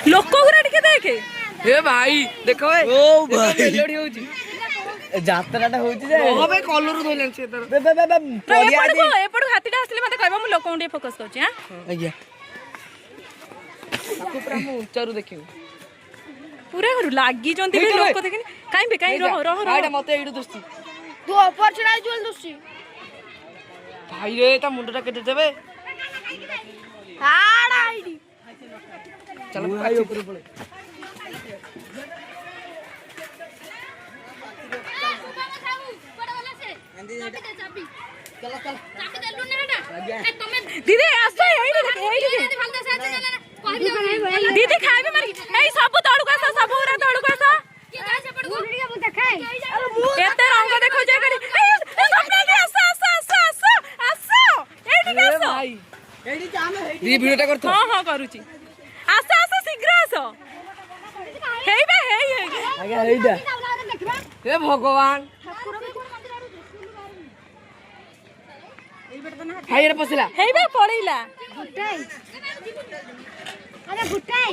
लोक गुरा टिके देखे ए भाई देखो ए ओ भाई मेलोडी होची ଯାତ୍ରାଟା ହଉଛି ଯେ ହଁ ଭାଇ କଲର ଧଇଲାଣି ସେ ତାର ଏପଟକୁ ହାତୀଟା ଆସିଲେ ମତେ କହିବ ମୁଁ ଲୋକଙ୍କୁ ଟିକେ ଫୋକସ କରୁଛି ହାଁ ଆଜ୍ଞା ତାକୁ ପୁରା ମୁଁ ଉଚ୍ଚାରୁ ଦେଖିବି ପୁରା ଲାଗିଛନ୍ତି ବି ଲୋକ ଦେଖିନି କାଇଁ ରହ ରହ ଭାଇଟା ମତେ ଏଇଠୁ ଦୁଷ୍ଟି ତୁ ଅପର ଛଡା ଜୁଲ ଦୁସି ଭାଇ ରେ ତା ମୁଣ୍ଡଟା କେଟେ ଦେବେ ହାଡା ଆଇଡି ଚାଲ ଭାଇ ଉପରେ ପଳେ दीदी आसो दीदी खाइबे मारी एई सब तळु का सब उरा तळु का एते रंग देखो जे करी सपना दे आसो एठी ए भाई एडी जामे हेडी दी वीडियोटा करतो हां करूची आसो शीघ्र आसो हेइबे हेइ ଆଜ୍ଞା ଏଇଟା हे भगवान भाई रे पसिला हेइबे पड़ैला गुटाई अरे गुटाई